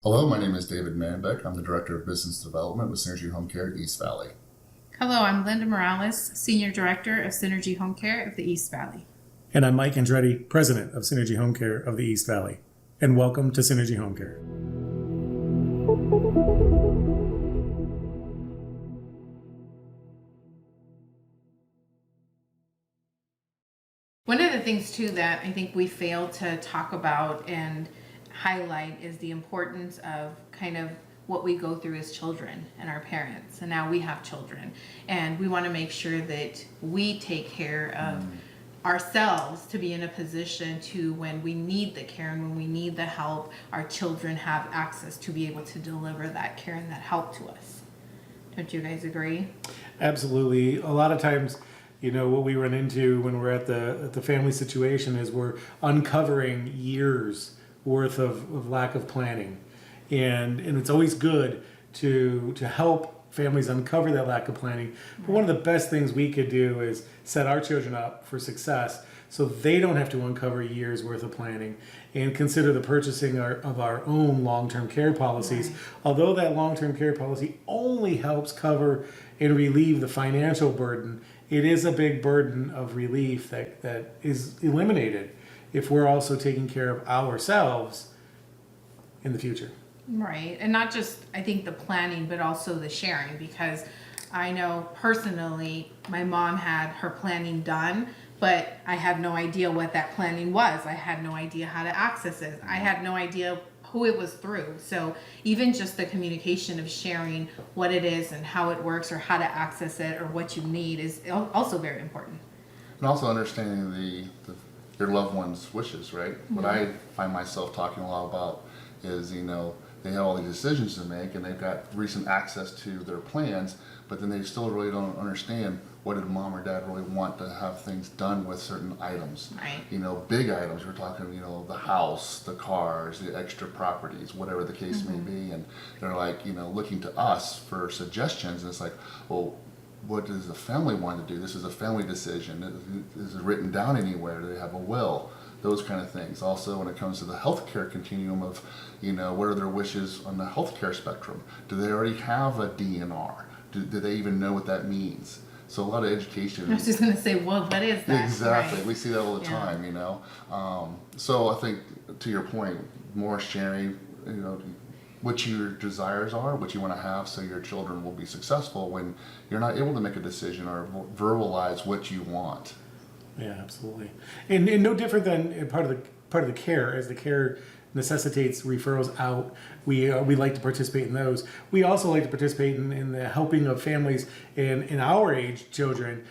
Hello, my name is David Manbeck. I'm the Director of Business Development with Synergy Home Care East Valley. Hello, I'm Linda Morales, Senior Director of Synergy Home Care of the East Valley. And I'm Mike Endredy, President of Synergy Home Care of the East Valley. And welcome to Synergy Home Care. One of the things too that I think we fail to talk about and highlight is the importance of kind of what we go through as children and our parents. And now we have children, and we want to make sure that we take care of ourselves to be in a position to, when we need the care and when we need the help, our children have access to be able to deliver that care and that help to us. Don't you guys agree? Absolutely. A lot of times, what we run into when we're at the family situation is we're uncovering years worth of lack of planning. And it's always good to help families uncover that lack of planning. But one of the best things we could do is set our children up for success so they don't have to uncover years worth of planning, and consider the purchasing of our own long-term care policies. Right. Although that long-term care policy only helps cover and relieve the financial burden, it is a big burden of relief that is eliminated if we're also taking care of ourselves in the future. Right. And not just, I think, the planning, but also the sharing, because I know personally my mom had her planning done, but I had no idea what that planning was. I had no idea how to access it. I had no idea who it was through. So even just the communication of sharing what it is and how it works, or how to access it, or what you need, is also very important. And also understanding your loved one's wishes, right? Mm-hmm. What I find myself talking a lot about is, they have all these decisions to make, and they've got recent access to their plans, but then they still really don't understand what did mom or dad really want to have things done with certain items. Right. Big items. We're talking, the house, the cars, the extra properties, whatever the case may be, and they're like, looking to us for suggestions, and it's like, well, what does the family want to do? This is a family decision. Is it written down anywhere? Do they have a will? Those kind of things. Also, when it comes to the healthcare continuum of, what are their wishes on the healthcare spectrum? Do they already have a DNR? Do they even know what that means? So a lot of education. I was just going to say, well, what is that? Exactly. Right. We see that all the time, So I think, to your point, more sharing, what your desires are, what you want to have, so your children will be successful when you're not able to make a decision or verbalize what you want. Yeah, absolutely. And no different than part of the care, as the care necessitates referrals out. We like to participate in those. We also like to participate in the helping of families in our age children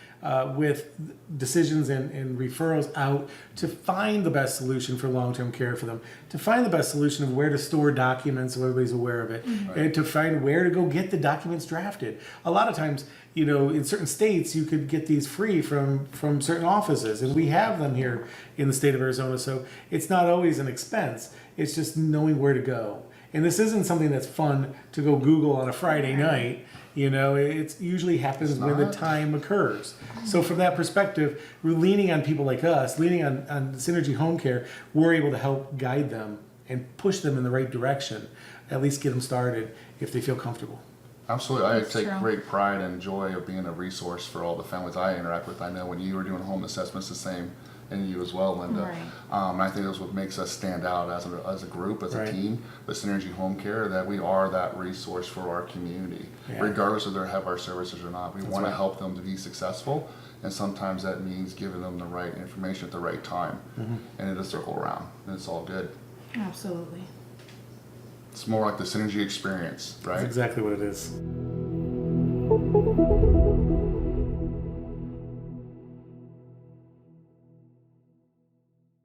with decisions and referrals out to find the best solution for long-term care for them, to find the best solution of where to store documents so everybody's aware of it, mm-hmm. and to find where to go get the documents drafted. A lot of times, in certain states, you could get these free from certain offices, and we have them here in the state of Arizona, so it's not always an expense. It's just knowing where to go. And this isn't something that's fun to go Google on a Friday night. It usually happens when the time occurs. So from that perspective, we're leaning on people like us, leaning on Synergy Home Care. We're able to help guide them and push them in the right direction, at least get them started if they feel comfortable. Absolutely. I take great pride and joy of being a resource for all the families I interact with. I know when you were doing home assessments, the same, and you as well, Linda. Right. I think that's what makes us stand out as a group, as right. a team, with Synergy Home Care, that we are that resource for our community, regardless of they have our services or not. We want to help them to be successful, and sometimes that means giving them the right information at the right time, mm-hmm. and it'll circle around, and it's all good. Absolutely. It's more like the Synergy experience, right? That's exactly what it is.